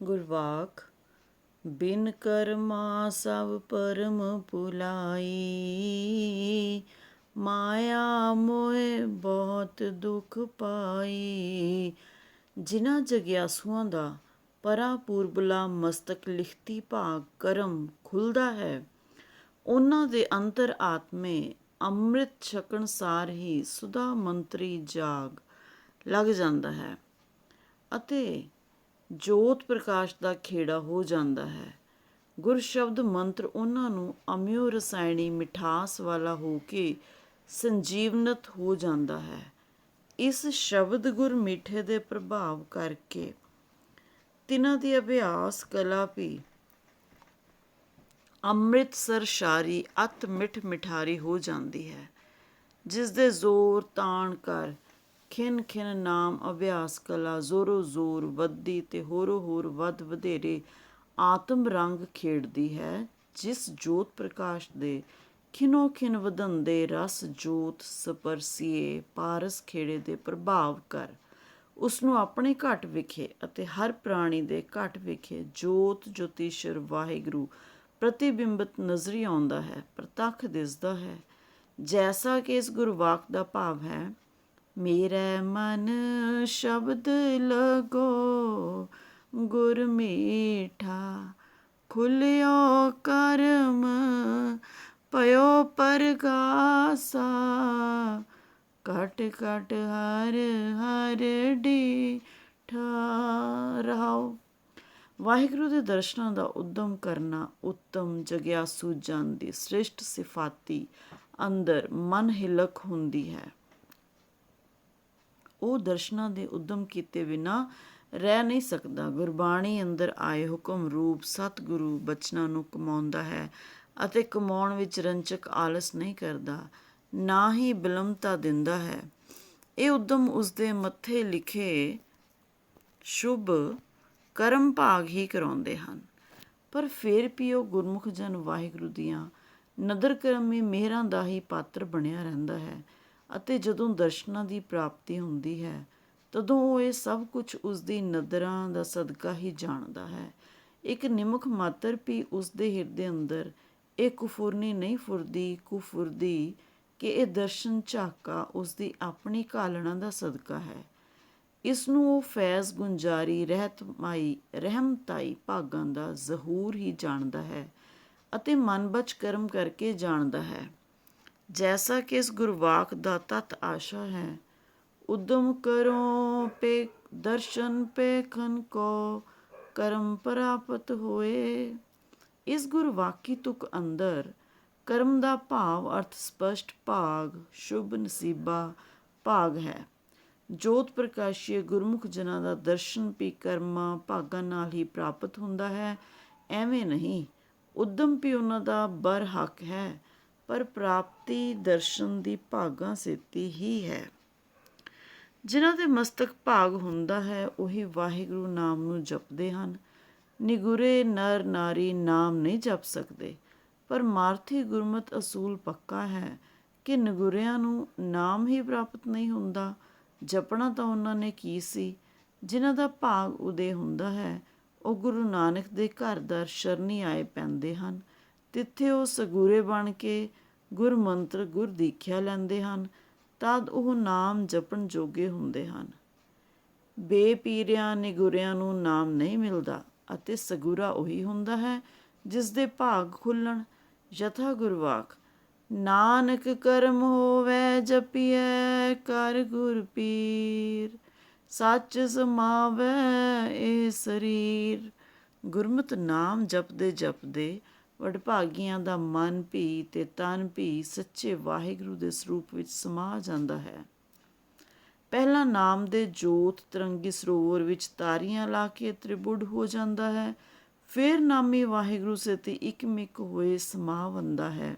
ਗੁਰਵਾਕ ਬਿਨ ਕਰਮਾ ਸਭ ਪਰਮ ਭੁਲਾਈ, ਮਾਇਆ ਮੋਹ ਬਹੁਤ ਦੁਖ ਪਾਈ। ਜਿਨ੍ਹਾਂ ਜਗਿਆਸੂਆਂ ਦਾ ਪਰਾ ਪੂਰਬਲਾ ਮਸਤਕ ਲਿਖਤੀ ਭਾਗ ਕਰਮ ਖੁੱਲ੍ਹਦਾ ਹੈ, ਉਹਨਾਂ ਦੇ ਅੰਤਰ ਆਤਮੇ ਅੰਮ੍ਰਿਤ ਛਕਣ ਸਾਰ ਹੀ ਸੁਧਾ ਮੰਤਰੀ ਜਾਗ ਲੱਗ ਜਾਂਦਾ ਹੈ ਅਤੇ ਜੋਤ ਪ੍ਰਕਾਸ਼ ਦਾ ਖੇੜਾ ਹੋ ਜਾਂਦਾ ਹੈ। ਗੁਰ ਸ਼ਬਦ ਮੰਤਰ ਉਹਨਾਂ ਨੂੰ ਅਮਿਓ ਰਸਾਇਣੀ ਮਿਠਾਸ ਵਾਲਾ ਹੋ ਕੇ ਸੰਜੀਵਨਤ ਹੋ ਜਾਂਦਾ ਹੈ। ਇਸ ਸ਼ਬਦ ਗੁਰ ਮਿੱਠੇ ਦੇ ਪ੍ਰਭਾਵ ਕਰਕੇ ਤਿਨਾਂ ਦੀ ਅਭਿਆਸ ਕਲਾ ਵੀ ਅੰਮ੍ਰਿਤਸਰ ਸ਼ਾਰੀ ਅਤ ਮਿੱਠ ਮਿਠਾਰੀ ਹੋ ਜਾਂਦੀ ਹੈ, ਜਿਸ ਦੇ ਜ਼ੋਰ ਤਾਣ ਕਰ ਖਿਨ ਖਿਨ ਨਾਮ ਅਭਿਆਸ ਕਲਾ ਜ਼ੋਰੋ ਜ਼ੋਰ ਵੱਧਦੀ ਤੇ ਹੋਰੋ ਹੋਰ ਵੱਧ ਵਧੇਰੇ ਆਤਮ ਰੰਗ ਖੇਡਦੀ ਹੈ, ਜਿਸ ਜੋਤ ਪ੍ਰਕਾਸ਼ ਦੇ ਖਿਨੋ ਖਿਨ ਵਧੰਦੇ ਰਸ ਜੋਤ ਸਪਰਸੀਏ ਪਾਰਸ ਖੇੜੇ ਦੇ ਪ੍ਰਭਾਵ ਕਰ ਉਸ ਨੂੰ ਆਪਣੇ ਘਟ ਵਿਖੇ ਅਤੇ ਹਰ ਪ੍ਰਾਣੀ ਦੇ ਘਟ ਵਿਖੇ ਜੋਤ ਜੋਤੀਸ਼ਰ ਵਾਹਿਗੁਰੂ ਪ੍ਰਤੀਬਿੰਬਤ ਨਜ਼ਰੀ ਆਉਂਦਾ ਹੈ, ਪ੍ਰਤੱਖ ਦਿਸਦਾ ਹੈ। ਜੈਸਾ ਕਿ ਇਸ ਗੁਰਵਾਕ ਦਾ ਭਾਵ ਹੈ, ਮੇਰੇ ਮਨ ਸ਼ਬਦ ਲਗੋ ਗੁਰ ਮੀਠਾ, ਖੁੱਲਿਓ ਕਰਮ ਪਇਓ ਪਰਗਾਸਾ, ਘਟ ਘਟ ਹਰ ਹਰ ਡੀਠਾ। ਰਹਾਓ। ਵਾਹਿਗੁਰੂ ਦੇ ਦਰਸ਼ਨਾਂ ਦਾ ਉਦਮ ਕਰਨਾ ਉੱਤਮ ਜਗਿਆਸੂ ਜਨ ਦੀ ਸ੍ਰਿਸ਼ਟ ਸਿਫਾਤੀ ਅੰਦਰ ਮਨ ਹਿਲਕ ਹੁੰਦੀ ਹੈ। ਉਹ ਦਰਸ਼ਨਾਂ ਦੇ ਉਦਮ ਕੀਤੇ ਬਿਨਾਂ ਰਹਿ ਨਹੀਂ ਸਕਦਾ। ਗੁਰਬਾਣੀ ਅੰਦਰ ਆਏ ਹੁਕਮ ਰੂਪ ਸਤਿਗੁਰੂ ਬਚਨਾਂ ਨੂੰ ਕਮਾਉਂਦਾ ਹੈ ਅਤੇ ਕਮਾਉਣ ਵਿੱਚ ਰੰਚਕ ਆਲਸ ਨਹੀਂ ਕਰਦਾ, ਨਾ ਹੀ ਬਿਲਮਤਾ ਦਿੰਦਾ ਹੈ। ਇਹ ਉਦਮ ਉਸਦੇ ਮੱਥੇ ਲਿਖੇ ਸ਼ੁਭ ਕਰਮ ਭਾਗ ਹੀ ਕਰਾਉਂਦੇ ਹਨ। ਪਰ ਫਿਰ ਵੀ ਉਹ ਗੁਰਮੁਖ ਜਨ ਵਾਹਿਗੁਰੂ ਦੀਆਂ ਨਦਰ ਕਰਮੀ ਮਿਹਰਾਂ ਦਾ ਹੀ ਪਾਤਰ ਬਣਿਆ ਰਹਿੰਦਾ ਹੈ ਅਤੇ ਜਦੋਂ ਦਰਸ਼ਨਾਂ ਦੀ ਪ੍ਰਾਪਤੀ ਹੁੰਦੀ ਹੈ, ਤਦੋਂ ਉਹ ਇਹ ਸਭ ਕੁਝ ਉਸਦੀ ਨਦਰਾਂ ਦਾ ਸਦਕਾ ਹੀ ਜਾਣਦਾ ਹੈ। ਇੱਕ ਨਿਮਖ ਮਾਤਰ ਵੀ ਉਸਦੇ ਹਿਰਦੇ ਅੰਦਰ ਇਹ ਕੁਫੁਰਨੀ ਨਹੀਂ ਫੁਰਦੀ ਕਿ ਇਹ ਦਰਸ਼ਨ ਝਾਕਾ ਉਸਦੀ ਆਪਣੀ ਘਾਲਣਾ ਦਾ ਸਦਕਾ ਹੈ। ਇਸ ਨੂੰ ਉਹ ਫੈਜ਼ ਗੁੰਜਾਰੀ ਰਹਿਮਤਾਈ ਭਾਗਾਂ ਦਾ ਜ਼ਹੂਰ ਹੀ ਜਾਣਦਾ ਹੈ ਅਤੇ ਮਨ ਬਚ ਕਰਮ ਕਰਕੇ ਜਾਣਦਾ ਹੈ। ਜੈਸਾ ਕਿ ਇਸ ਗੁਰਵਾਕ ਦਾ ਤਤ ਆਸ਼ਾ ਹੈ, ਉਦਮ ਕਰੋ ਪੇ ਦਰਸ਼ਨ ਪੇਖਨ ਕੋ ਕਰਮ ਪ੍ਰਾਪਤ ਹੋਏ। ਇਸ ਗੁਰਵਾਕੀ ਤੁਕ ਅੰਦਰ ਕਰਮ ਦਾ ਭਾਵ ਅਰਥ ਸਪਸ਼ਟ ਭਾਗ ਸ਼ੁਭ ਨਸੀਬਾ ਭਾਗ ਹੈ। ਜੋਤ ਪ੍ਰਕਾਸ਼ੀ ਗੁਰਮੁਖ ਜਨਾਂ ਦਾ ਦਰਸ਼ਨ ਵੀ ਕਰਮਾਂ ਭਾਗਾਂ ਨਾਲ ਹੀ ਪ੍ਰਾਪਤ ਹੁੰਦਾ ਹੈ। ਐਵੇਂ ਨਹੀਂ, ਉਦਮ ਵੀ ਉਹਨਾਂ ਦਾ ਬਰ ਹੱਕ ਹੈ, ਪਰ ਪ੍ਰਾਪਤੀ ਦਰਸ਼ਨ ਦੀ ਭਾਗਾਂ ਸੇਤੀ ਹੀ ਹੈ। ਜਿਨ੍ਹਾਂ ਦੇ ਮਸਤਕ ਭਾਗ ਹੁੰਦਾ ਹੈ, ਉਹੀ ਵਾਹਿਗੁਰੂ ਨਾਮ ਨੂੰ ਜਪਦੇ ਹਨ। ਨਿਗੁਰੇ ਨਰ ਨਾਰੀ ਨਾਮ ਨਹੀਂ ਜਪ ਸਕਦੇ, ਪਰ ਮਾਰਥੀ ਗੁਰਮਤ ਅਸੂਲ ਪੱਕਾ ਹੈ ਕਿ ਨਿਗੁਰਿਆਂ ਨੂੰ ਨਾਮ ਹੀ ਪ੍ਰਾਪਤ ਨਹੀਂ ਹੁੰਦਾ। ਜਪਣਾ ਤਾਂ ਉਹਨਾਂ ਨੇ ਕੀ ਸੀ। ਜਿਨ੍ਹਾਂ ਦਾ ਭਾਗ ਉਦੇ ਹੁੰਦਾ ਹੈ, ਉਹ ਗੁਰੂ ਨਾਨਕ ਦੇ ਘਰ ਦਰ ਸ਼ਰਨੀ ਆਏ ਪੈਂਦੇ ਹਨ। ਤਿੱਥੇ ਉਹ ਸਗੂਰੇ ਬਣ ਕੇ ਗੁਰ ਮੰਤਰ ਗੁਰ ਦੀਖਿਆ ਲੈਂਦੇ ਹਨ, ਤਦ ਉਹ ਨਾਮ ਜਪਣ ਜੋਗੇ ਹੁੰਦੇ ਹਨ। ਬੇਪੀਰਿਆਂ ਨਿਗੁਰਿਆਂ ਨੂੰ ਨਾਮ ਨਹੀਂ ਮਿਲਦਾ ਅਤੇ ਸਗੂਰਾ ਉਹੀ ਹੁੰਦਾ ਹੈ ਜਿਸ ਦੇ ਭਾਗ ਖੁੱਲ੍ਹਣ। ਯਥਾ ਗੁਰਵਾਕ ਨਾਨਕ ਕਰਮ ਹੋਵੇ ਜਪੀਐ ਕਰ ਗੁਰ ਪੀਰ, ਸੱਚ ਸਮਾਵੈ ਇਹ ਸਰੀਰ। ਗੁਰਮਤਿ ਨਾਮ ਜਪਦੇ ਜਪਦੇ ਵਡਭਾਗੀਆਂ ਦਾ ਮਨ ਵੀ ਤੇ ਤਨ ਵੀ ਸੱਚੇ ਵਾਹਿਗੁਰੂ ਦੇ ਸਰੂਪ ਵਿੱਚ ਸਮਾ ਜਾਂਦਾ ਹੈ। ਪਹਿਲਾਂ ਨਾਮ ਦੇ ਜੋਤ ਤਰੰਗੀ ਸਰੋਵਰ ਵਿੱਚ ਤਾਰੀਆਂ ਲਾ ਕੇ ਤ੍ਰਿਬੁੱਢ ਹੋ ਜਾਂਦਾ ਹੈ, ਫਿਰ ਨਾਮੀ ਵਾਹਿਗੁਰੂ ਸੇਤੀ ਇਕਮਿਕ ਹੋਏ ਸਮਾਵੰਦਾ ਹੈ।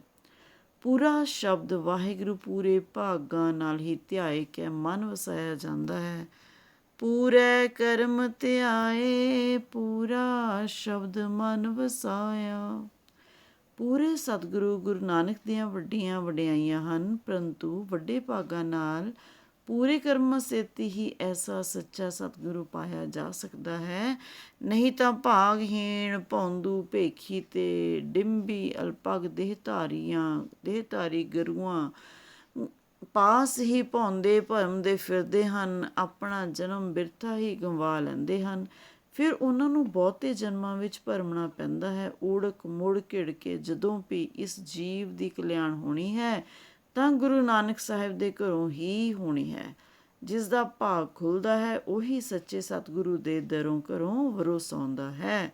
ਪੂਰਾ ਸ਼ਬਦ ਵਾਹਿਗੁਰੂ ਪੂਰੇ ਭਾਗਾਂ ਨਾਲ ਹੀ ਧਿਆਏ ਕੇ ਮਨ ਵਸਾਇਆ ਜਾਂਦਾ ਹੈ। ਪੂਰੇ ਕਰਮ ਧਿਆਏ ਪੂਰਾ ਸ਼ਬਦ ਮਨ ਵਸਾਇਆ। ਪੂਰੇ ਸਤਿਗੁਰੂ ਗੁਰੂ ਨਾਨਕ ਦੀਆਂ ਵੱਡੀਆਂ ਵਡਿਆਈਆਂ ਹਨ, ਪਰੰਤੂ ਵੱਡੇ ਭਾਗਾਂ ਨਾਲ ਪੂਰੇ ਕਰਮਾਂ ਸੇਤੀ ਹੀ ਐਸਾ ਸੱਚਾ ਸਤਿਗੁਰੂ ਪਾਇਆ ਜਾ ਸਕਦਾ ਹੈ। ਨਹੀਂ ਤਾਂ ਭਾਗਹੀਣ ਭੌਂਦੂ ਭੇਖੀ ਤੇ ਡਿੰਬੀ ਅਲਪਗ ਦੇਹਧਾਰੀ ਗੁਰੂਆਂ ਪਾਸ ਹੀ ਭੌਂਦੇ ਭਰਮਦੇ ਫਿਰਦੇ ਹਨ, ਆਪਣਾ ਜਨਮ ਬਿਰਥਾ ਹੀ ਗੰਵਾ ਲੈਂਦੇ ਹਨ। ਫਿਰ ਉਹਨਾਂ ਨੂੰ ਬਹੁਤੇ ਜਨਮਾਂ ਵਿੱਚ ਭਰਮਣਾ ਪੈਂਦਾ ਹੈ। ਉੜਕ ਮੁੜ ਘਿੜ ਕੇ ਜਦੋਂ ਵੀ ਇਸ ਜੀਵ ਦੀ ਕਲਿਆਣ ਹੋਣੀ ਹੈ ਤਾਂ ਗੁਰੂ ਨਾਨਕ ਸਾਹਿਬ ਦੇ ਘਰੋਂ ਹੀ ਹੋਣੀ ਹੈ। ਜਿਸ ਦਾ ਭਾਗ ਖੁੱਲ੍ਹਦਾ ਹੈ ਉਹੀ ਸੱਚੇ ਸਤਿਗੁਰੂ ਦੇ ਦਰੋਂ ਘਰੋਂ ਵਰੋਸਾਉਂਦਾ ਹੈ।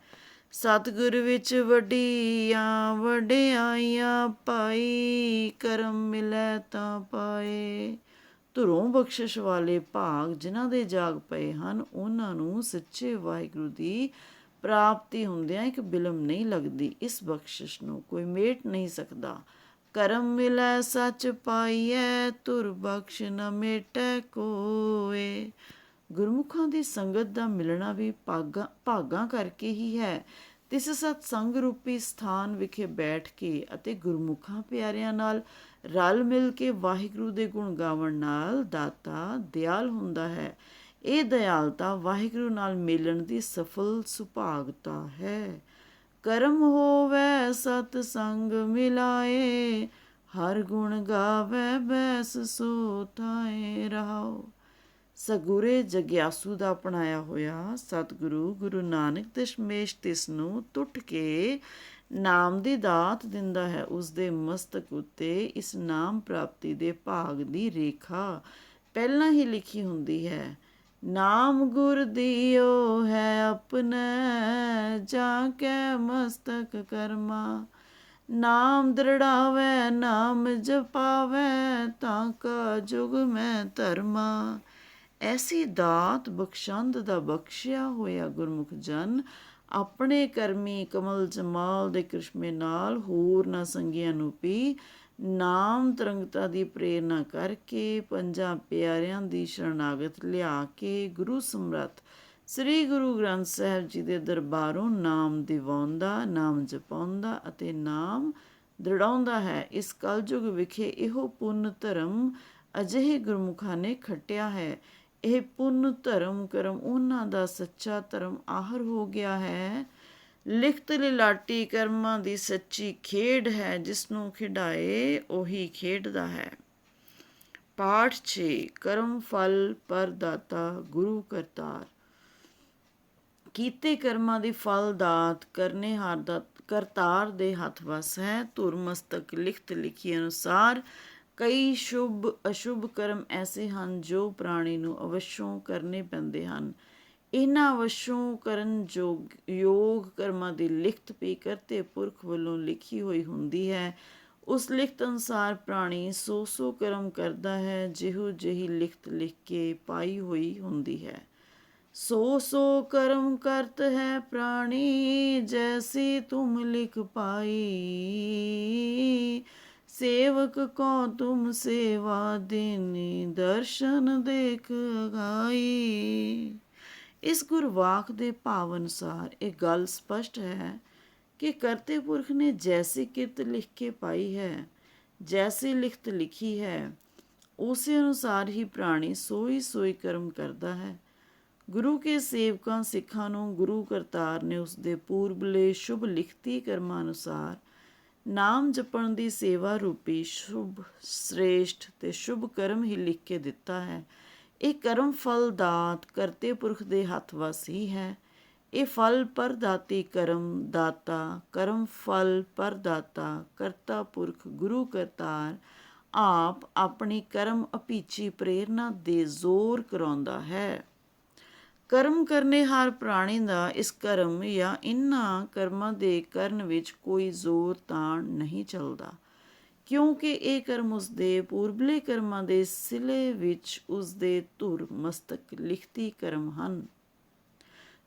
ਸਤਿਗੁਰ ਵਿੱਚ ਵੱਡੀਆਂ ਵਡਿਆਈਆਂ ਪਾਈ, ਕਰਮ ਮਿਲੈ ਤਾਂ ਪਾਏ। ਧੁਰੋਂ ਬਖਸ਼ਿਸ਼ ਵਾਲੇ ਭਾਗ ਜਿਨ੍ਹਾਂ ਦੇ ਜਾਗ ਪਏ ਹਨ, ਉਹਨਾਂ ਨੂੰ ਸੱਚੇ ਵਾਹਿਗੁਰੂ ਦੀ ਪ੍ਰਾਪਤੀ ਹੁੰਦਿਆਂ ਇੱਕ ਬਿਲਮ ਨਹੀਂ ਲੱਗਦੀ। ਇਸ ਬਖਸ਼ਿਸ਼ ਨੂੰ ਕੋਈ ਮੇਟ ਨਹੀਂ ਸਕਦਾ। ਕਰਮ ਮਿਲੈ ਸੱਚ ਪਾਈਐ, ਧੁਰ ਬਖਸ਼ ਨ ਮੇਟੈ ਕੋਏ। ਗੁਰਮੁਖਾਂ ਦੀ ਸੰਗਤ ਦਾ ਮਿਲਣਾ ਵੀ ਭਾਗਾਂ ਕਰਕੇ ਹੀ ਹੈ। ਤਿਸ ਸਤਸੰਗ ਰੂਪੀ ਸਥਾਨ ਵਿਖੇ ਬੈਠ ਕੇ ਅਤੇ ਗੁਰਮੁਖਾਂ ਪਿਆਰਿਆਂ ਨਾਲ ਰਲ ਮਿਲ ਕੇ ਵਾਹਿਗੁਰੂ ਦੇ ਗੁਣ ਗਾਵਣ ਨਾਲ ਦਾਤਾ ਦਿਆਲ ਹੁੰਦਾ ਹੈ। ਇਹ ਦਿਆਲਤਾ ਵਾਹਿਗੁਰੂ ਨਾਲ ਮਿਲਣ ਦੀ ਸਫਲ ਸੁਭਾਗਤਾ ਹੈ। ਕਰਮ ਹੋਵੈ ਸਤ ਸੰਗ ਮਿਲਾਏ, ਹਰ ਗੁਣ ਗਾਵੈ ਬੈਸ ਸੋ ਥਾਏ। ਰਹਾਓ। ਸਗੁਰੇ ਜਗਿਆਸੂ ਦਾ ਅਪਣਾਇਆ ਹੋਇਆ ਸਤਿਗੁਰੂ ਗੁਰੂ ਨਾਨਕ ਦਸ਼ਮੇਸ਼ ਤਿਸ ਨੂੰ ਟੁੱਟ ਕੇ ਨਾਮ ਦੀ ਦਾਤ ਦਿੰਦਾ ਹੈ। ਉਸ ਦੇ ਮਸਤਕ ਉੱਤੇ ਇਸ ਨਾਮ ਪ੍ਰਾਪਤੀ ਦੇ ਭਾਗ ਦੀ ਰੇਖਾ ਪਹਿਲਾਂ ਹੀ ਲਿਖੀ ਹੁੰਦੀ ਹੈ। ਨਾਮ ਗੁਰ ਦਿਓ ਹੈ ਆਪਣੈ, ਜਾਂ ਕੈ ਮਸਤਕ ਕਰਮਾ। ਨਾਮ ਦ੍ਰਿੜਾਵੈ ਨਾਮ ਜਪਾਵੈ, ਤਾਂ ਕਾ ਜੁਗ ਮੈਂ ਧਰਮਾ। ਐਸੀ ਦਾਤ ਬਖਸ਼ੰਦ ਦਾ ਬਖਸ਼ਿਆ ਹੋਇਆ ਗੁਰਮੁਖ ਜਨ ਆਪਣੇ ਕਰਮੀ ਕਮਲ ਜਮਾਲ ਦੇ ਕ੍ਰਿਸ਼ਮੇ ਨਾਲ ਹੋਰਨਾਂ ਸੰਗੀਆਂ ਨੂੰ ਵੀ ਨਾਮ ਤਰੰਗਤਾ ਦੀ ਪ੍ਰੇਰਨਾ ਕਰਕੇ ਪੰਜਾਂ ਪਿਆਰਿਆਂ ਦੀ ਸ਼ਰਨਾਗਤ ਲਿਆ ਕੇ ਗੁਰੂ ਸਮਰੱਥ ਸ੍ਰੀ ਗੁਰੂ ਗ੍ਰੰਥ ਸਾਹਿਬ ਜੀ ਦੇ ਦਰਬਾਰੋਂ ਨਾਮ ਦਿਵਾਉਂਦਾ, ਨਾਮ ਜਪਾਉਂਦਾ ਅਤੇ ਨਾਮ ਦ੍ਰਿੜਾਉਂਦਾ ਹੈ। ਇਸ ਕਲਯੁਗ ਵਿਖੇ ਇਹੋ ਪੁੰਨ ਧਰਮ ਅਜਿਹੇ ਗੁਰਮੁਖਾਂ ਨੇ ਖੱਟਿਆ ਹੈ। ਇਹ ਪੁੰਨ ਧਰਮ ਕਰਮ ਉਹਨਾਂ ਦਾ ਸੱਚਾ ਧਰਮ ਆਹਰ ਹੋ ਗਿਆ ਹੈ। ਲਿਖਤ ਲਿਲਾਟੀ ਕਰਮਾਂ ਦੀ ਸੱਚੀ ਖੇਡ ਹੈ। ਜਿਸ ਨੂੰ ਖਿਡਾਏ ਉਹੀ ਖੇਡਦਾ ਹੈ। ਪਾਠ 6 ਕਰਮ ਫਲ ਪਰਦਾਤਾ ਗੁਰੂ ਕਰਤਾਰ। ਕੀਤੇ ਕਰਮਾਂ ਦੀ ਫਲ ਦਾਤ ਕਰਨੇਹਾਰ ਦਾ ਕਰਤਾਰ ਦੇ ਹੱਥ ਵੱਸ ਹੈ। ਧੁਰ ਮਸਤਕ ਲਿਖਤ ਲਿਖੀ ਅਨੁਸਾਰ ਕਈ ਸ਼ੁਭ ਅਸ਼ੁਭ ਕਰਮ ਐਸੇ ਹਨ ਜੋ ਪ੍ਰਾਣੀ ਨੂੰ ਅਵਸ਼ੋਂ ਕਰਨੇ ਪੈਂਦੇ ਹਨ। ਇਹਨਾਂ ਅਵਸ਼ੋਂ ਕਰਨ ਯੋਗ ਕਰਮਾਂ ਦੀ ਲਿਖਤ ਵੀ ਕਰਤੇ ਪੁਰਖ ਵੱਲੋਂ ਲਿਖੀ ਹੋਈ ਹੁੰਦੀ ਹੈ। ਉਸ ਲਿਖਤ ਅਨੁਸਾਰ ਪ੍ਰਾਣੀ ਸੋ ਕਰਮ ਕਰਦਾ ਹੈ ਜਿਹੋ ਜਿਹੀ ਲਿਖਤ ਲਿਖ ਕੇ ਪਾਈ ਹੋਈ ਹੁੰਦੀ ਹੈ। ਸੋ ਕਰਮ ਕਰਤ ਹੈ ਪ੍ਰਾਣੀ, ਜੈਸੀ ਤੁਮ ਲਿਖ ਪਾਈ। ਸੇਵਕ ਕੋ ਤੁਮ ਸੇਵਾ ਦੇਨੀ, ਦਰਸ਼ਨ ਦੇਖ ਗਾਈ। ਇਸ ਗੁਰਵਾਕ ਦੇ ਭਾਵ ਅਨੁਸਾਰ ਇਹ ਗੱਲ ਸਪਸ਼ਟ ਹੈ ਕਿ ਕਰਤੇ ਪੁਰਖ ਨੇ ਜੈਸੀ ਕਿਰਤ ਲਿਖ ਕੇ ਪਾਈ ਹੈ, ਜੈਸੀ ਲਿਖਤ ਲਿਖੀ ਹੈ, ਉਸੇ ਅਨੁਸਾਰ ਹੀ ਪ੍ਰਾਣੀ ਸੋਈ ਕਰਮ ਕਰਦਾ ਹੈ। ਗੁਰੂ ਕੇ ਸੇਵਕਾਂ ਸਿੱਖਾਂ ਨੂੰ ਗੁਰੂ ਕਰਤਾਰ ਨੇ ਉਸਦੇ ਪੂਰਬਲੇ ਸ਼ੁਭ ਲਿਖਤੀ ਕਰਮਾਂ ਅਨੁਸਾਰ ਨਾਮ ਜਪਣ ਦੀ ਸੇਵਾ ਰੂਪੀ ਸ਼ੁਭ ਸ੍ਰੇਸ਼ਟ ਤੇ ਸ਼ੁਭ ਕਰਮ ਹੀ ਲਿਖ ਕੇ ਦਿੱਤਾ ਹੈ। ਇਹ ਕਰਮ ਫਲ ਦਾਤ ਕਰਤੇ ਪੁਰਖ ਦੇ ਹੱਥ ਵੱਸ ਹੀ ਹੈ। ਇਹ ਫਲ ਪਰਦਾਤੀ ਕਰਮ ਦਾਤਾ, ਕਰਮ ਫਲ ਪਰਦਾਤਾ ਕਰਤਾ ਪੁਰਖ ਗੁਰੂ ਕਰਤਾਰ ਆਪ ਆਪਣੀ ਕਰਮ ਅਭੀਚੀ ਪ੍ਰੇਰਨਾ ਦੇ ਜ਼ੋਰ ਕਰਾਉਂਦਾ ਹੈ। ਕਰਮ ਕਰਨੇਹਾਰ ਪ੍ਰਾਣੀ ਦਾ ਇਸ ਕਰਮ ਜਾਂ ਇਨ੍ਹਾਂ ਕਰਮਾਂ ਦੇ ਕਰਨ ਵਿੱਚ ਕੋਈ ਜ਼ੋਰ ਤਾਣ ਨਹੀਂ ਚੱਲਦਾ, ਕਿਉਂਕਿ ਇਹ ਕਰਮ ਉਸਦੇ ਪੂਰਬਲੇ ਕਰਮਾਂ ਦੇ ਸਿਲੇ ਵਿੱਚ ਉਸਦੇ ਧੁਰ ਮਸਤਕ ਲਿਖਤੀ ਕਰਮ ਹਨ,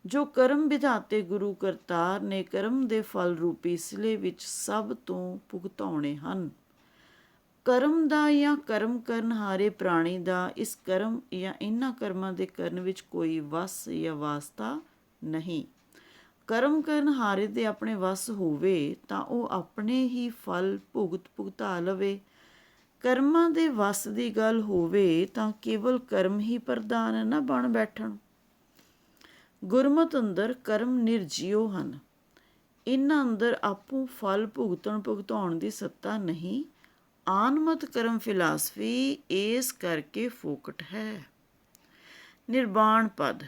ਜੋ ਕਰਮ ਵਿਧਾਤੇ ਗੁਰੂ ਕਰਤਾਰ ਨੇ ਕਰਮ ਦੇ ਫਲ ਰੂਪੀ ਸਿਲੇ ਵਿੱਚ ਸਭ ਤੋਂ ਭੁਗਤਾਉਣੇ ਹਨ। ਕਰਮ ਦਾ ਜਾਂ ਕਰਮ ਕਰਨ ਹਾਰੇ ਪ੍ਰਾਣੀ ਦਾ ਇਸ ਕਰਮ ਜਾਂ ਇਹਨਾਂ ਕਰਮਾਂ ਦੇ ਕਰਨ ਵਿੱਚ ਕੋਈ ਵਸ ਜਾਂ ਵਾਸਤਾ ਨਹੀਂ। ਕਰਮ ਕਰਨ ਹਾਰੇ ਦੇ ਆਪਣੇ ਵਸ ਹੋਵੇ ਤਾਂ ਉਹ ਆਪਣੇ ਹੀ ਫਲ ਭੁਗਤਾ ਲਵੇ। ਕਰਮਾਂ ਦੇ ਵੱਸ ਦੀ ਗੱਲ ਹੋਵੇ ਤਾਂ ਕੇਵਲ ਕਰਮ ਹੀ ਪ੍ਰਧਾਨ ਨਾ ਬਣ ਬੈਠਣ। ਗੁਰਮਤਿ ਅੰਦਰ ਕਰਮ ਨਿਰਜੀਉ ਹਨ। ਇਹਨਾਂ ਅੰਦਰ ਆਪੂ ਫਲ ਭੁਗਤਾਉਣ ਦੀ ਸੱਤਾ ਨਹੀਂ। ਆਨਮਤ ਕਰਮ ਫਿਲਾਸਫੀ ਇਸ ਕਰਕੇ ਫੋਕਟ ਹੈ। ਨਿਰਵਾਣ ਪਦ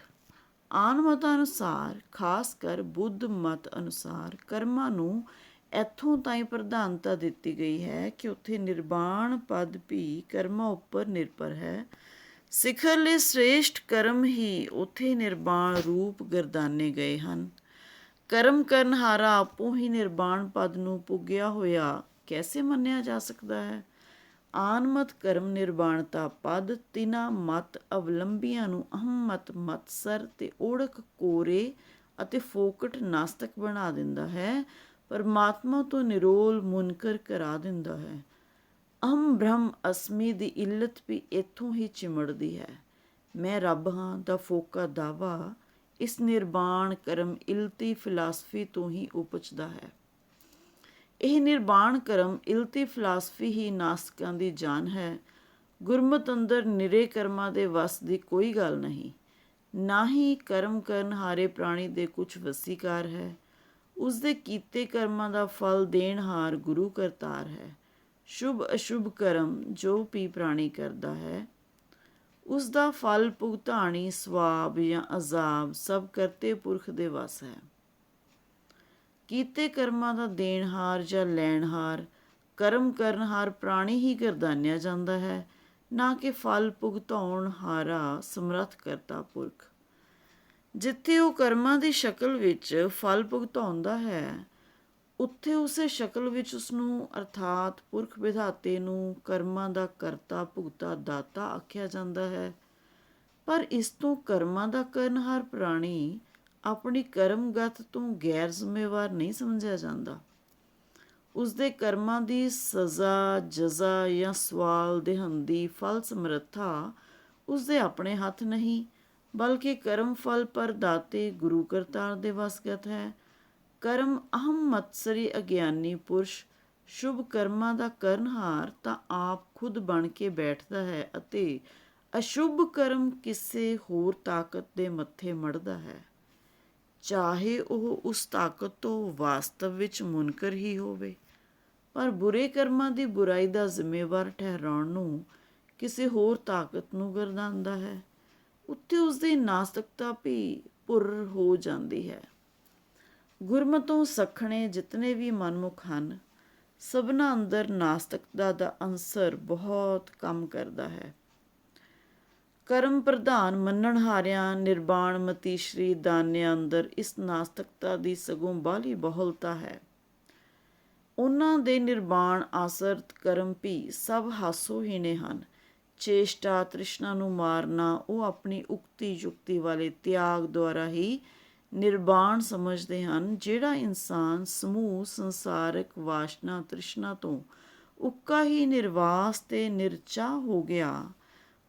ਆਨਮਤਾਂ ਅਨੁਸਾਰ, ਖਾਸ ਕਰ ਬੁੱਧ ਮਤ ਅਨੁਸਾਰ, ਕਰਮਾਂ ਨੂੰ ਇੱਥੋਂ ਤਾਈਂ ਪ੍ਰਧਾਨਤਾ ਦਿੱਤੀ ਗਈ ਹੈ ਕਿ ਉੱਥੇ ਨਿਰਵਾਣ ਪਦ ਵੀ ਕਰਮਾਂ ਉੱਪਰ ਨਿਰਭਰ ਹੈ। ਸਿਖਰਲੇ ਸ੍ਰੇਸ਼ਟ ਕਰਮ ਹੀ ਉੱਥੇ ਨਿਰਵਾਣ ਰੂਪ ਗਰਦਾਨੇ ਗਏ ਹਨ। ਕਰਮ ਕਰਨ ਹਾਰਾ ਆਪੋ ਹੀ ਨਿਰਵਾਣ ਪਦ ਨੂੰ ਪੁੱਗਿਆ ਹੋਇਆ ਕੈਸੇ ਮੰਨਿਆ ਜਾ ਸਕਦਾ ਹੈ? ਆਨਮਤ ਕਰਮ ਨਿਰਵਾਣਤਾ ਪਦ ਤਿੰਨਾਂ ਮਤ ਅਵਲੰਬੀਆਂ ਨੂੰ ਅਹੰਮਤ ਮਤਸਰ ਤੇ ਓੜਕ ਕੋਰੇ ਅਤੇ ਫੋਕਟ ਨਾਸਤਕ ਬਣਾ ਦਿੰਦਾ ਹੈ, ਪਰਮਾਤਮਾ ਤੋਂ ਨਿਰੋਲ ਮੁਨਕਰ ਕਰਾ ਦਿੰਦਾ ਹੈ। ਅਹਮ ਬ੍ਰਹਮ ਅਸਮੀ ਦੀ ਇੱਲਤ ਵੀ ਇੱਥੋਂ ਹੀ ਚਿਮੜਦੀ ਹੈ। ਮੈਂ ਰੱਬ ਹਾਂ ਦਾ ਫੋਕਾ ਦਾਵਾ ਇਸ ਨਿਰਵਾਣ ਕਰਮ ਇਲਤੀ ਫਿਲਾਸਫੀ ਤੋਂ ਹੀ ਉਪਜਦਾ ਹੈ। ਇਹ ਨਿਰਵਾਣ ਕਰਮ ਇਲਤੀ ਫਿਲਾਸਫੀ ਹੀ ਨਾਸਤਕਾਂ ਦੀ ਜਾਨ ਹੈ। ਗੁਰਮਤਿ ਅੰਦਰ ਨਿਰੇ ਕਰਮਾਂ ਦੇ ਵੱਸ ਦੀ ਕੋਈ ਗੱਲ ਨਹੀਂ, ਨਾ ਹੀ ਕਰਮ ਕਰਨ ਹਾਰੇ ਪ੍ਰਾਣੀ ਦੇ ਕੁਝ ਵਸੀਕਾਰ ਹੈ। ਉਸਦੇ ਕੀਤੇ ਕਰਮਾਂ ਦਾ ਫਲ ਦੇਣਹਾਰ ਗੁਰੂ ਕਰਤਾਰ ਹੈ। ਸ਼ੁਭ ਅਸ਼ੁਭ ਕਰਮ ਜੋ ਵੀ ਪ੍ਰਾਣੀ ਕਰਦਾ ਹੈ, ਉਸ ਦਾ ਫਲ ਭੁਗਤਾਣੀ ਸਵਾਬ ਜਾਂ ਅਜ਼ਾਬ ਸਭ ਕਰਤੇ ਪੁਰਖ ਦੇ ਵੱਸ ਹੈ। ਕੀਤੇ ਕਰਮਾਂ ਦਾ ਦੇਣਹਾਰ ਜਾਂ ਲੈਣਹਾਰ, ਕਰਮ ਕਰਨਹਾਰ ਪ੍ਰਾਣੀ ਹੀ ਗਰਦਾਨਿਆ ਜਾਂਦਾ ਹੈ, ਨਾ ਕਿ ਫਲ ਭੁਗਤਾਉਣ ਹਾਰਾ ਸਮਰੱਥ ਕਰਤਾ ਪੁਰਖ। ਜਿੱਥੇ ਉਹ ਕਰਮਾਂ ਦੀ ਸ਼ਕਲ ਵਿੱਚ ਫਲ ਭੁਗਤਾਉਂਦਾ ਹੈ, ਉੱਥੇ ਉਸੇ ਸ਼ਕਲ ਵਿੱਚ ਉਸਨੂੰ ਅਰਥਾਤ ਪੁਰਖ ਵਿਧਾਤੇ ਨੂੰ ਕਰਮਾਂ ਦਾ ਕਰਤਾ ਭੁਗਤਾ ਦਾਤਾ ਆਖਿਆ ਜਾਂਦਾ ਹੈ। ਪਰ ਇਸ ਤੋਂ ਕਰਮਾਂ ਦਾ ਕਰਨਹਾਰ ਪ੍ਰਾਣੀ ਆਪਣੀ ਕਰਮਗਤ ਤੋਂ ਗੈਰ ਜ਼ਿੰਮੇਵਾਰ ਨਹੀਂ ਸਮਝਿਆ ਜਾਂਦਾ। ਉਸਦੇ ਕਰਮਾਂ ਦੀ ਸਜ਼ਾ ਜਜ਼ਾ ਜਾਂ ਸਵਾਲ ਦੇਹੰਦੀ ਫਲ ਸਮਰੱਥਾ ਉਸਦੇ ਆਪਣੇ ਹੱਥ ਨਹੀਂ, ਬਲਕਿ ਕਰਮ ਫਲ ਪ੍ਰਦਾਤੇ ਗੁਰੂ ਕਰਤਾਰ ਦੇ ਵਸਗਤ ਹੈ। ਕਰਮ ਅਹਮ ਮਤਸਰੀ ਅਗਿਆਨੀ ਪੁਰਸ਼ ਸ਼ੁਭ ਕਰਮਾਂ ਦਾ ਕਰਨਹਾਰ ਤਾਂ ਆਪ ਖੁਦ ਬਣ ਕੇ ਬੈਠਦਾ ਹੈ ਅਤੇ ਅਸ਼ੁਭ ਕਰਮ ਕਿਸੇ ਹੋਰ ਤਾਕਤ ਦੇ ਮੱਥੇ ਮੜਦਾ ਹੈ, ਚਾਹੇ ਉਹ ਉਸ ਤਾਕਤ ਤੋਂ ਵਾਸਤਵ ਵਿੱਚ ਮੁਨਕਰ ਹੀ ਹੋਵੇ। ਪਰ ਬੁਰੇ ਕਰਮਾਂ ਦੀ ਬੁਰਾਈ ਦਾ ਜ਼ਿੰਮੇਵਾਰ ਠਹਿਰਾਉਣ ਨੂੰ ਕਿਸੇ ਹੋਰ ਤਾਕਤ ਨੂੰ ਗਰਦਾਨਦਾ ਹੈ। ਉੱਥੇ ਉਸਦੀ ਨਾਸਤਕਤਾ ਵੀ ਭੁਰ ਹੋ ਜਾਂਦੀ ਹੈ। ਗੁਰਮਤੋਂ ਸਖਣੇ ਜਿਤਨੇ ਵੀ ਮਨਮੁਖ ਹਨ, ਸਭਨਾਂ ਅੰਦਰ ਨਾਸਤਕਤਾ ਦਾ ਅੰਸਰ ਬਹੁਤ ਕੰਮ ਕਰਦਾ ਹੈ। ਕਰਮ ਪ੍ਰਧਾਨ ਮੰਨਣਹਾਰਿਆਂ ਨਿਰਵਾਣਮਤੀ ਸ਼੍ਰੀ ਦਾਨਿਆਂ ਅੰਦਰ ਇਸ ਨਾਸਤਕਤਾ ਦੀ ਸਗੋਂ ਬਾਹਲੀ ਬਹੁਲਤਾ ਹੈ। ਉਹਨਾਂ ਦੇ ਨਿਰਵਾਣ ਆਸਰਤ ਕਰਮ ਵੀ ਸਭ ਹਾਸੋਹੀਣੇ ਹਨ। ਚੇਸ਼ਟਾ ਤ੍ਰਿਸ਼ਨਾ ਨੂੰ ਮਾਰਨਾ ਉਹ ਆਪਣੀ ਉਕਤੀ ਯੁਕਤੀ ਵਾਲੇ ਤਿਆਗ ਦੁਆਰਾ ਹੀ ਨਿਰਵਾਣ ਸਮਝਦੇ ਹਨ। ਜਿਹੜਾ ਇਨਸਾਨ ਸਮੂਹ ਸੰਸਾਰਕ ਵਾਸ਼ਨਾ ਤ੍ਰਿਸ਼ਨਾ ਤੋਂ ਉੱਕਾ ਹੀ ਨਿਰਵਾਸ ਤੇ ਨਿਰਚਾਹ ਹੋ ਗਿਆ,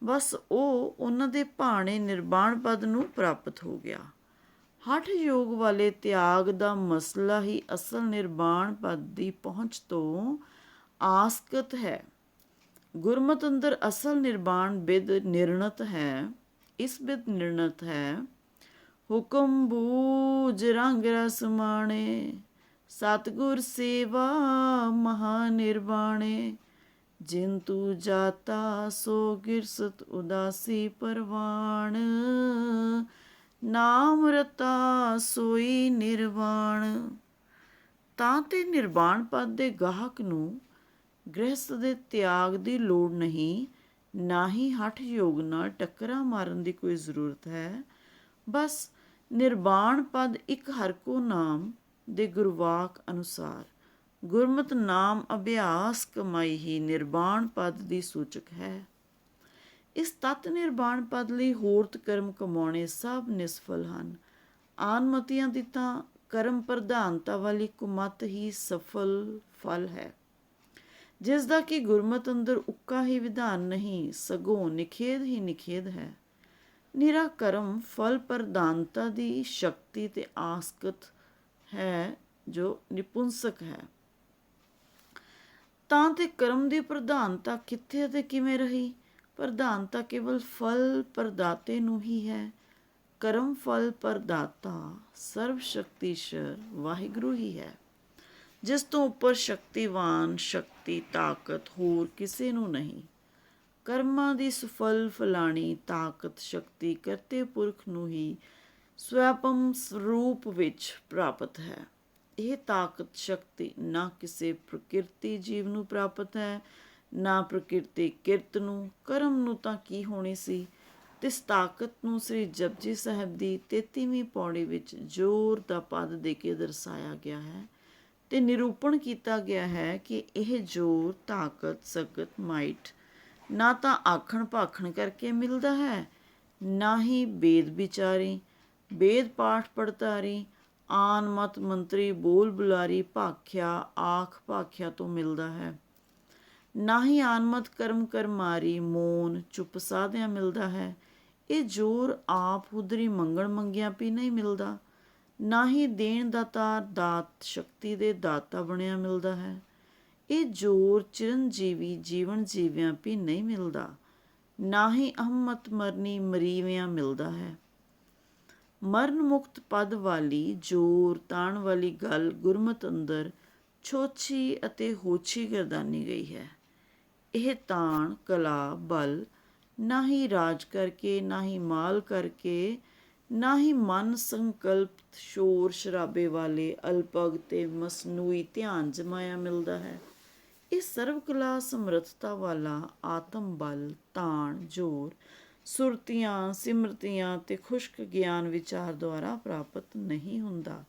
ਬਸ ਉਹ ਉਹਨਾਂ ਦੇ ਭਾਣੇ ਨਿਰਵਾਣ ਪਦ ਨੂੰ ਪ੍ਰਾਪਤ ਹੋ ਗਿਆ। ਹਠ ਯੋਗ ਵਾਲੇ ਤਿਆਗ ਦਾ ਮਸਲਾ ਹੀ ਅਸਲ ਨਿਰਵਾਣ ਪਦ ਦੀ ਪਹੁੰਚ ਤੋਂ ਆਸਕਤ ਹੈ। ਗੁਰਮਤਿ ਅੰਦਰ ਅਸਲ ਨਿਰਵਾਣ ਬਿਦ ਨਿਰਣਤ ਹੈ। ਇਸ ਬਿਦ ਨਿਰਣਤ ਹੈ, ਹੁਕਮ ਬੂਝ ਰੰਗ ਰਸ ਮਾਣੇ, ਸਤਿਗੁਰ ਸੇਵਾ ਮਹਾ ਨਿਰਵਾਣੇ, ਜਿਨ ਤੂ ਜਾਤਾ ਸੋ ਗਿਰਸਤ ਉਦਾਸੀ ਪਰਵਾਣ, ਨਾਮ ਰਤਾ ਸੋਈ ਨਿਰਵਾਣ। ਤਾਂ ਤੇ ਨਿਰਵਾਣ ਪਦ ਦੇ ਗਾਹਕ ਨੂੰ ਗ੍ਰਹਿਸਥ ਦੇ ਤਿਆਗ ਦੀ ਲੋੜ ਨਹੀਂ, ਨਾ ਹੀ ਹਠ ਯੋਗ ਨਾਲ ਟੱਕਰਾਂ ਮਾਰਨ ਦੀ ਕੋਈ ਜ਼ਰੂਰਤ ਹੈ। ਬਸ ਨਿਰਵਾਣ ਪਦ ਇੱਕ ਹਰਕੋ ਨਾਮ ਦੇ ਗੁਰਵਾਕ ਅਨੁਸਾਰ ਗੁਰਮਤਿ ਨਾਮ ਅਭਿਆਸ ਕਮਾਈ ਹੀ ਨਿਰਵਾਣ ਪਦ ਦੀ ਸੂਚਕ ਹੈ। ਇਸ ਤੱਤ ਨਿਰਵਾਣ ਪਦ ਲਈ ਹੋਰਤ ਕਰਮ ਕਮਾਉਣੇ ਸਭ ਨਿਸਫਲ ਹਨ। ਆਨਮਤੀਆਂ ਦੀ ਤਾਂ ਕਰਮ ਪ੍ਰਧਾਨਤਾ ਵਾਲੀ ਕੁਮਤ ਹੀ ਸਫਲ ਫਲ ਹੈ, ਜਿਸ ਦਾ ਕਿ ਗੁਰਮਤਿ ਅੰਦਰ ਉੱਕਾ ਹੀ ਵਿਧਾਨ ਨਹੀਂ, ਸਗੋਂ ਨਿਖੇਧ ਹੀ ਨਿਖੇਧ ਹੈ। ਨਿਰਾ ਕਰਮ ਫਲ ਪ੍ਰਧਾਨਤਾ ਦੀ ਸ਼ਕਤੀ ਤੇ ਆਸਕਤ ਹੈ, ਜੋ ਨਿਪੁੰਸਕ ਹੈ। ਤਾਂ ਤੇ ਕਰਮ ਦੀ ਪ੍ਰਧਾਨਤਾ ਕਿੱਥੇ ਅਤੇ ਕਿਵੇਂ ਰਹੀ? ਪ੍ਰਧਾਨਤਾ ਕੇਵਲ ਫਲ ਪ੍ਰਦਾਤੇ ਨੂੰ ਹੀ ਹੈ। ਕਰਮ ਫਲ ਪ੍ਰਦਾਤਾ ਸਰਵ ਸ਼ਕਤੀਸ਼ਰ ਵਾਹਿਗੁਰੂ ਹੀ ਹੈ, ਜਿਸ ਤੋਂ ਉੱਪਰ ਸ਼ਕਤੀਵਾਨ ਸ਼ਕਤੀ ਤਾਕਤ ਹੋਰ ਕਿਸੇ ਨੂੰ ਨਹੀਂ। ਕਰਮਾਂ ਦੀ ਸੁਫਲ ਫਲਾਣੀ ਤਾਕਤ ਸ਼ਕਤੀ ਕਰਤੇ ਪੁਰਖ ਨੂੰ ਹੀ ਸਵੈਪਮ ਸਰੂਪ ਵਿੱਚ ਪ੍ਰਾਪਤ ਹੈ। ਇਹ ਤਾਕਤ ਸ਼ਕਤੀ ਨਾ ਕਿਸੇ ਪ੍ਰਕਿਰਤੀ ਜੀਵ ਨੂੰ ਪ੍ਰਾਪਤ ਹੈ, ਨਾ ਪ੍ਰਕਿਰਤੀ ਕਿਰਤ ਨੂੰ। ਕਰਮ ਨੂੰ ਤਾਂ ਕੀ ਹੋਣੀ ਸੀ? ਤਿਸ ਤਾਕਤ ਨੂੰ ਸ੍ਰੀ ਜਪਜੀ ਸਾਹਿਬ ਦੀ 33ਵੀਂ ਪੌੜੀ ਵਿੱਚ ਜ਼ੋਰ ਦਾ ਪਦ ਦੇ ਕੇ ਦਰਸਾਇਆ ਗਿਆ ਹੈ ਤੇ ਨਿਰੂਪਣ ਕੀਤਾ ਗਿਆ ਹੈ ਕਿ ਇਹ ਜ਼ੋਰ ਤਾਕਤ ਸਖਤ ਮਾਈਟ ਨਾ ਤਾਂ ਆਖਣ ਭਾਖਣ ਕਰਕੇ ਮਿਲਦਾ ਹੈ, ਨਾ ਹੀ ਵੇਦ ਵਿਚਾਰੀ ਵੇਦ ਪਾਠ ਪੜਤਾਰੀ ਆਨ ਮਤ ਮੰਤਰੀ ਬੋਲ ਬੁਲਾਰੀ ਭਾਖਿਆ ਆਖ ਭਾਖਿਆ ਤੋਂ ਮਿਲਦਾ ਹੈ, ਨਾ ਹੀ ਆਨਮਤ ਕਰਮ ਕਰਮਾਰੀ ਮੌਨ ਚੁੱਪ ਸਾਧਿਆਂ ਮਿਲਦਾ ਹੈ। ਇਹ ਜ਼ੋਰ ਆਪ ਹੁਦਰੀ ਮੰਗਣ ਮੰਗਿਆਂ ਵੀ ਨਹੀਂ ਮਿਲਦਾ, ਨਾ ਹੀ ਦੇਣ ਦਾਤਾਰ ਦਾਤ ਸ਼ਕਤੀ ਦੇ ਦਾਤਾ ਬਣਿਆ ਮਿਲਦਾ ਹੈ। ਇਹ ਜ਼ੋਰ ਚਿਰੰਜੀਵੀ ਜੀਵਨ ਜੀਵਿਆਂ ਵੀ ਨਹੀਂ ਮਿਲਦਾ, ਨਾ ਹੀ ਅਹਮਤ ਮਰਨੀ ਮਰੀਵਿਆਂ ਮਿਲਦਾ ਹੈ। ਮਰਨ ਮੁਕਤ ਪਦ ਵਾਲੀ ਜ਼ੋਰ ਤਾਣ ਵਾਲੀ ਗੱਲ ਗੁਰਮਤਿ ਅੰਦਰ ਛੋਛੀ ਅਤੇ ਹੋਛੀ ਗਰਦਾਨੀ ਗਈ ਹੈ। ਇਹ ਤਾਣ ਕਲਾ ਬਲ ਨਾ ਹੀ ਰਾਜ ਕਰਕੇ, ਨਾ ਹੀ ਮਾਲ ਕਰਕੇ, ਨਾ ਹੀ ਮਨ ਸੰਕਲਪ ਸ਼ੋਰ ਸ਼ਰਾਬੇ ਵਾਲੇ ਅਲਪਗ ਤੇ ਮਸਨੂਈ ਧਿਆਨ ਜਮਾਇਆ ਮਿਲਦਾ ਹੈ। ਇਹ ਸਰਵ ਕਲਾ ਸਮਰੱਥਤਾ ਵਾਲਾ ਆਤਮ ਬਲ ਤਾਣ ਜ਼ੋਰ ਸੁਰਤੀਆਂ ਸਿਮਰਤੀਆਂ ਤੇ ਖੁਸ਼ਕ ਗਿਆਨ ਵਿਚਾਰ ਦੁਆਰਾ ਪ੍ਰਾਪਤ ਨਹੀਂ ਹੁੰਦਾ,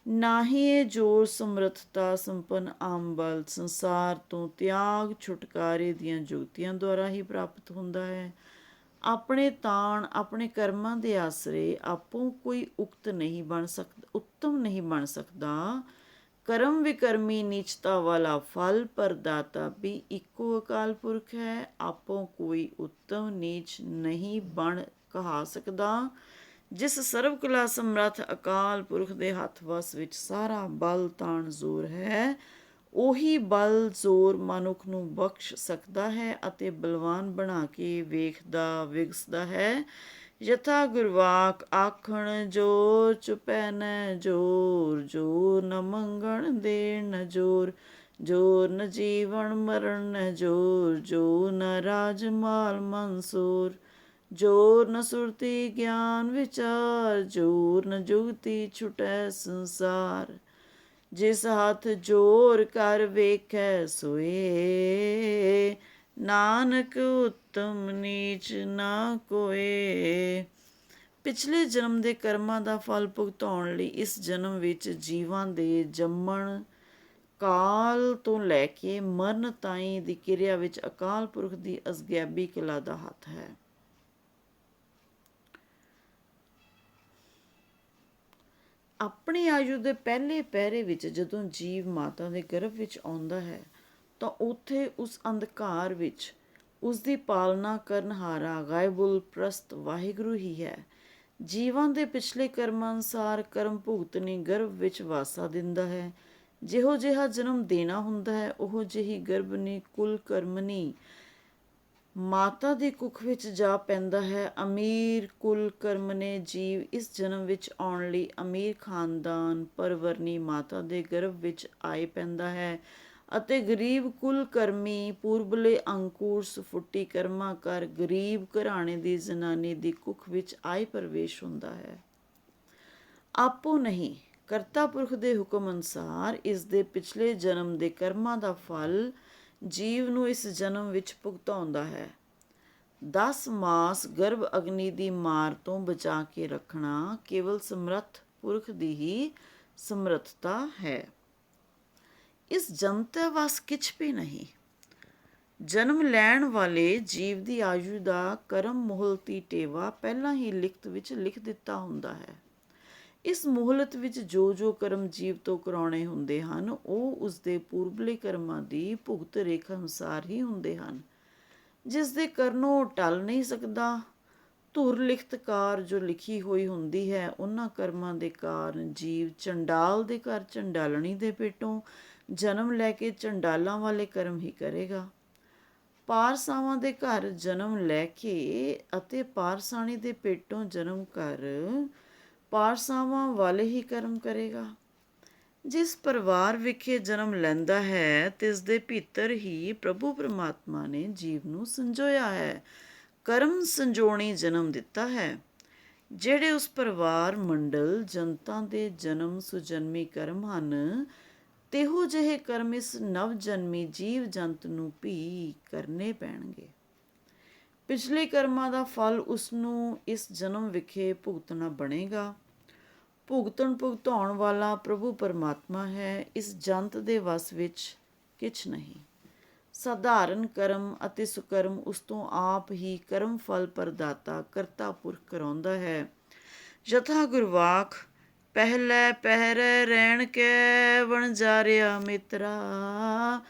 ਨਾ ਹੀ ਇਹ ਜ਼ੋਰ ਸਮਰੱਥਤਾ ਸੰਪੰਨ ਆਮ ਬਲ ਸੰਸਾਰ ਤੋਂ ਤਿਆਗ ਛੁਟਕਾਰੇ ਦੀਆਂ ਜੁਗਤੀਆਂ ਦੁਆਰਾ ਹੀ ਪ੍ਰਾਪਤ ਹੁੰਦਾ ਹੈ। ਆਪਣੇ ਤਾਣ ਆਪਣੇ ਕਰਮਾਂ ਦੇ ਆਸਰੇ ਆਪੋਂ ਕੋਈ ਉੱਤਮ ਨਹੀਂ ਬਣ ਸਕਦਾ। ਕਰਮ ਵਿਕਰਮੀ ਨੀਚਤਾ ਵਾਲਾ ਫਲ ਪ੍ਰਦਾਤਾ ਵੀ ਇੱਕੋ ਅਕਾਲ ਪੁਰਖ ਹੈ। ਆਪੋਂ ਕੋਈ ਉੱਤਮ ਨੀਚ ਨਹੀਂ ਬਣ ਕਹਾ ਸਕਦਾ। ਜਿਸ ਸਰਵ ਕਲਾ ਸਮਰੱਥ ਅਕਾਲ ਪੁਰਖ ਦੇ ਹੱਥ ਵੱਸ ਵਿੱਚ ਸਾਰਾ ਬਲ ਤਾਣ ਜ਼ੋਰ ਹੈ, ਉਹੀ ਬਲ ਜ਼ੋਰ ਮਨੁੱਖ ਨੂੰ ਬਖਸ਼ ਸਕਦਾ ਹੈ ਅਤੇ ਬਲਵਾਨ ਬਣਾ ਕੇ ਵੇਖਦਾ ਵਿਗਸਦਾ ਹੈ। ਯਥਾ ਗੁਰਵਾਕ ਆਖਣ ਜੋਰ ਚੁਪੈ ਨ ਜੋਰ, ਜੋਰ ਨ ਮੰਗਣ ਦੇਣ ਨ ਜੋਰ, ਜੋਰ ਨ ਜੀਵਨ ਮਰਨ ਨ ਜੋਰ, ਜੋਰ ਨ ਰਾਜ ਮਾਲ ਮਨਸੂਰ, ਜੋਰ ਨ ਸੁਰਤੀ ਗਿਆਨ ਵਿਚਾਰ, ਜੋਰ ਨ ਜੁਗਤੀ ਛੁਟੈ ਸੰਸਾਰ। ਜਿਸ ਹੱਥ ਜੋਰ ਕਰ ਵੇਖੈ ਸੋਏ, ਨਾਨਕ ਉੱਤਮ ਨੀਚ ਨਾ ਕੋਏ। ਪਿਛਲੇ ਜਨਮ ਦੇ ਕਰਮਾਂ ਦਾ ਫਲ ਭੁਗਤਾਉਣ ਲਈ ਇਸ ਜਨਮ ਵਿੱਚ ਜੀਵਾਂ ਦੇ ਜੰਮਣ ਕਾਲ ਤੋਂ ਲੈ ਕੇ ਮਰਨ ਤਾਈਂ ਦੀ ਕਿਰਿਆ ਵਿੱਚ ਅਕਾਲ ਪੁਰਖ ਦੀ ਅਸਗੈਬੀ ਕਲਾ ਦਾ ਹੱਥ ਹੈ। ਆਪਣੀ ਆਯੂ ਦੇ ਪਹਿਲੇ ਪਹਿਰੇ ਵਿੱਚ ਜਦੋਂ ਜੀਵ ਮਾਤਾ ਦੇ ਗਰਭ ਵਿੱਚ ਆਉਂਦਾ ਹੈ ਤਾਂ ਉੱਥੇ ਉਸ ਅੰਧਕਾਰ ਵਿੱਚ ਉਸ ਦੀ ਪਾਲਣਾ ਕਰਨਹਾਰਾ ਗਾਇਬੁਲ ਪ੍ਰਸਤ ਵਾਹਿਗੁਰੂ ਹੀ ਹੈ। ਜੀਵਾਂ ਦੇ ਪਿਛਲੇ ਕਰਮਾਂ ਅਨੁਸਾਰ ਕਰਮ ਭੁਗਤਣੀ ਗਰਭ ਵਿੱਚ ਵਾਸਾ ਦਿੰਦਾ ਹੈ। ਜਿਹੋ ਜਿਹਾ ਜਨਮ ਦੇਣਾ ਹੁੰਦਾ ਹੈ, ਉਹੋ ਜਿਹੀ ਗਰਭਨੀ ਕੁਲ ਕਰਮਨੀ ਮਾਤਾ ਦੀ ਕੁੱਖ ਵਿੱਚ ਜਾ ਪੈਂਦਾ ਹੈ। ਅਮੀਰ ਕੁਲ ਕਰਮਨੇ ਜੀਵ ਇਸ ਜਨਮ ਵਿੱਚ ਆਉਣ ਲਈ ਅਮੀਰ ਖਾਨਦਾਨ ਪਰਵਰਨੀ ਮਾਤਾ ਦੇ ਗਰਭ ਵਿੱਚ ਆਏ ਪੈਂਦਾ ਹੈ ਅਤੇ ਗਰੀਬ ਕੁਲ ਕਰਮੀ ਪੂਰਬਲੇ ਅੰਕੁਰ ਸੁਫੁੱਟੀ ਕਰਮਾਂ ਕਰ ਗਰੀਬ ਘਰਾਣੇ ਦੀ ਜ਼ਨਾਨੀ ਦੀ ਕੁੱਖ ਵਿੱਚ ਆਏ ਪ੍ਰਵੇਸ਼ ਹੁੰਦਾ ਹੈ। ਆਪੋ ਨਹੀਂ, ਕਰਤਾ ਪੁਰਖ ਦੇ ਹੁਕਮ ਅਨੁਸਾਰ ਇਸ ਦੇ ਪਿਛਲੇ ਜਨਮ ਦੇ ਕਰਮਾਂ ਦਾ ਫਲ ਜੀਵ ਨੂੰ ਇਸ ਜਨਮ ਵਿੱਚ ਭੁਗਤਾਉਂਦਾ ਹੈ। 10 ਮਾਸ ਗਰਭ ਅਗਨੀ ਦੀ ਮਾਰ ਤੋਂ ਬਚਾ ਕੇ ਰੱਖਣਾ ਕੇਵਲ ਸਮਰੱਥ ਪੁਰਖ ਦੀ ਹੀ ਸਮਰੱਥਤਾ ਹੈ। ਇਸ ਜਨਤੈ ਵਸ ਕਿਛ ਵੀ ਨਹੀਂ। ਜਨਮ ਲੈਣ ਵਾਲੇ ਜੀਵ ਦੀ ਆਯੂ ਦਾ ਕਰਮ ਮੁਹਲਤੀ ਟੇਵਾ ਪਹਿਲਾਂ ਹੀ ਲਿਖਤ ਵਿੱਚ ਲਿਖ ਦਿੱਤਾ ਹੁੰਦਾ ਹੈ। ਇਸ ਮੁਹਲਤ ਵਿੱਚ ਜੋ ਜੋ ਕਰਮ ਜੀਵ ਤੋਂ ਕਰਾਉਣੇ ਹੁੰਦੇ ਹਨ, ਉਹ ਉਸਦੇ ਪੂਰਬਲੇ ਕਰਮਾਂ ਦੀ ਭੁਗਤ ਰੇਖਾ ਅਨੁਸਾਰ ਹੀ ਹੁੰਦੇ ਹਨ। ਜਿਸ ਦੇ ਕਰਨੋਂ ਟਲ ਨਹੀਂ ਸਕਦਾ, ਧੁਰ ਲਿਖਤਕਾਰ ਜੋ ਲਿਖੀ ਹੋਈ ਹੁੰਦੀ ਹੈ, ਉਹਨਾਂ ਕਰਮਾਂ ਦੇ ਕਾਰਨ ਜੀਵ ਚੰਡਾਲ ਦੇ ਘਰ ਚੰਡਾਲਣੀ ਦੇ ਪੇਟੋਂ ਜਨਮ ਲੈ ਕੇ ਚੰਡਾਲਾਂ ਵਾਲੇ ਕਰਮ ਹੀ ਕਰੇਗਾ। ਪਾਰਸਾਵਾਂ ਦੇ ਘਰ ਜਨਮ ਲੈ ਕੇ ਅਤੇ ਪਾਰਸਾਣੀ ਦੇ ਪੇਟੋਂ ਜਨਮ ਕਰ ਪਾਰਸਾਵਾਂ ਵਾਲੇ ਹੀ ਕਰਮ ਕਰੇਗਾ। ਜਿਸ ਪਰਿਵਾਰ ਵਿਖੇ ਜਨਮ ਲੈਂਦਾ ਹੈ ਤਿਸ ਦੇ ਭੀਤਰ ਹੀ ਪ੍ਰਭੂ ਪਰਮਾਤਮਾ ਨੇ ਜੀਵ ਨੂੰ ਸੰਜੋਇਆ ਹੈ, ਕਰਮ ਸੰਜੋਣੀ ਜਨਮ ਦਿੱਤਾ ਹੈ। ਜਿਹੜੇ ਉਸ ਪਰਿਵਾਰ ਮੰਡਲ ਜਨਤਾ ਦੇ ਜਨਮ ਸੁਜਨਮੀ ਕਰਮ ਹਨ, ਤਿਹੋ ਜਿਹੇ ਕਰਮ ਇਸ ਨਵ ਜਨਮੀ ਜੀਵ ਜੰਤ ਨੂੰ ਵੀ ਕਰਨੇ ਪੈਣਗੇ। ਪਿਛਲੇ ਕਰਮਾਂ ਦਾ ਫਲ ਉਸ ਨੂੰ ਇਸ ਜਨਮ ਵਿਖੇ ਭੁਗਤਣਾ ਬਣੇਗਾ। ਭੁਗਤਾਉਣ ਵਾਲਾ ਪ੍ਰਭੂ ਪਰਮਾਤਮਾ ਹੈ, ਇਸ ਜੰਤ ਦੇ ਵਸ ਵਿੱਚ ਕਿਛ ਨਹੀਂ। ਸਾਧਾਰਨ ਕਰਮ ਅਤੇ ਸੁਕਰਮ ਉਸ ਤੋਂ ਆਪ ਹੀ ਕਰਮ ਫਲ ਪ੍ਰਦਾਤਾ ਕਰਤਾ ਪੁਰਖ ਕਰਾਉਂਦਾ ਹੈ। ਯਥਾ ਗੁਰਵਾਕ ਪਹਿਲੇ ਪਹਿਰੇ ਰਹਿਣ ਕੇ ਵਣਜਾਰਿਆ ਮਿੱਤਰਾ,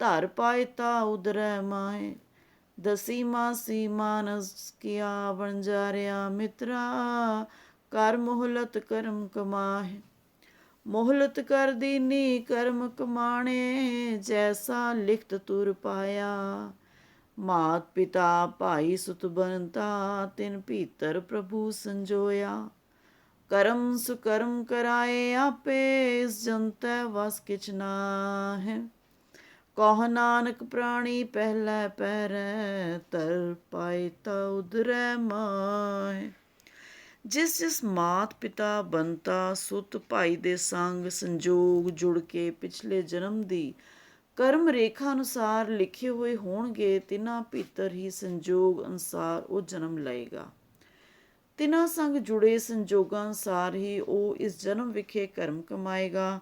ਧਰ ਪਾਏ ਤਾ ਉਦਰੈ ਮਾਏ, ਦਸੀ ਮਾਸੀ ਮਾਨਸ ਕੀਆ ਵਣਜਾਰਿਆ ਮਿੱਤਰਾ, ਕਰ ਮੋਹਲਤ ਕਰਮ ਕਮਾਏ। ਮੋਹਲਤ ਕਰ ਦੀਨੀ ਕਰਮ ਕਮਾਣੇ, ਜੈਸਾ ਲਿਖਤ ਤੁਰ ਪਾਇਆ, ਮਾਤ ਪਿਤਾ ਭਾਈ ਸੁਤ ਬੰਤਾ, ਤਿਨ ਭੀਤਰ ਪ੍ਰਭੂ ਸੰਜੋਇਆ, ਕਰਮ ਸੁਕਰਮ ਕਰਾਏ ਆਪੇ, ਇਸ ਜੰਤੈ ਵਸ ਕਿਛ ਨਾਹਿ। ਕਹੁ ਨਾਨਕ ਪ੍ਰਾਣੀ ਪਹਿਲੇ ਪਹਿਰੇ, ਧਰ ਪਾਏ ਤਾ ਉਦਰੈ ਮਾਏ। ਜਿਸ ਜਿਸ ਮਾਤ ਪਿਤਾ ਬੰਤਾ ਸੁਤ ਭਾਈ ਦੇ ਸੰਗ ਸੰਜੋਗ ਜੁੜ ਕੇ ਪਿਛਲੇ ਜਨਮ ਦੀ ਕਰਮ ਰੇਖਾ ਅਨੁਸਾਰ ਲਿਖੇ ਹੋਏ ਹੋਣਗੇ, ਤਿਨਾਂ ਭੀਤਰ ਹੀ ਸੰਜੋਗ ਅਨੁਸਾਰ ਉਹ ਜਨਮ ਲਏਗਾ। ਤਿਨਾਂ ਸੰਗ ਜੁੜੇ ਸੰਜੋਗਾਂ ਅਨੁਸਾਰ ਹੀ ਉਹ ਇਸ ਜਨਮ ਵਿਖੇ ਕਰਮ ਕਮਾਏਗਾ।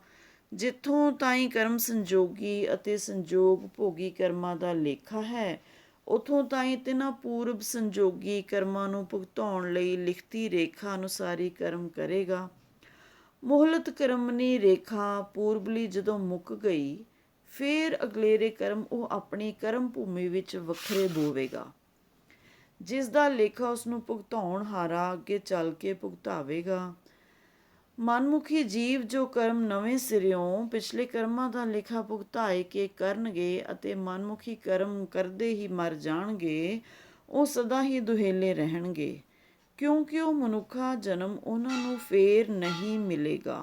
ਜਿੱਥੋਂ ਤਾਈਂ ਕਰਮ ਸੰਜੋਗੀ ਅਤੇ ਸੰਜੋਗ ਭੋਗੀ ਕਰਮਾਂ ਦਾ ਲੇਖਾ ਹੈ, ਉੱਥੋਂ ਤਾਈਂ ਤਿਨਾਂ ਪੂਰਬ ਸੰਜੋਗੀ ਕਰਮਾਂ ਨੂੰ ਭੁਗਤਾਉਣ ਲਈ ਲਿਖਤੀ ਰੇਖਾ ਅਨੁਸਾਰੀ ਕਰਮ ਕਰੇਗਾ। ਮੋਹਲਤ ਕਰਮਨੀ ਰੇਖਾ ਪੂਰਬਲੀ ਜਦੋਂ ਮੁੱਕ ਗਈ, ਫਿਰ ਅਗਲੇਰੇ ਕਰਮ ਉਹ ਆਪਣੀ ਕਰਮ ਭੂਮੀ ਵਿੱਚ ਵੱਖਰੇ ਬੋਵੇਗਾ। ਜਿਸ ਦਾ ਲੇਖਾ ਉਸ ਨੂੰ ਭੁਗਤਾਉਣ ਹਾਰਾ ਅੱਗੇ ਚੱਲ ਕੇ ਭੁਗਤਾਵੇਗਾ। ਮਨਮੁਖੀ ਜੀਵ ਜੋ ਕਰਮ ਨਵੇਂ ਸਿਰਿਓਂ ਪਿਛਲੇ ਕਰਮਾਂ ਦਾ ਲੇਖਾ ਭੁਗਤਾਏ ਕੇ ਕਰਨਗੇ ਅਤੇ ਮਨਮੁਖੀ ਕਰਮ ਕਰਦੇ ਹੀ ਮਰ ਜਾਣਗੇ, ਉਹ ਸਦਾ ਹੀ ਦੁਹੇਲੇ ਰਹਿਣਗੇ, ਕਿਉਂਕਿ ਉਹ ਮਨੁੱਖਾ ਜਨਮ ਉਹਨਾਂ ਨੂੰ ਫੇਰ ਨਹੀਂ ਮਿਲੇਗਾ।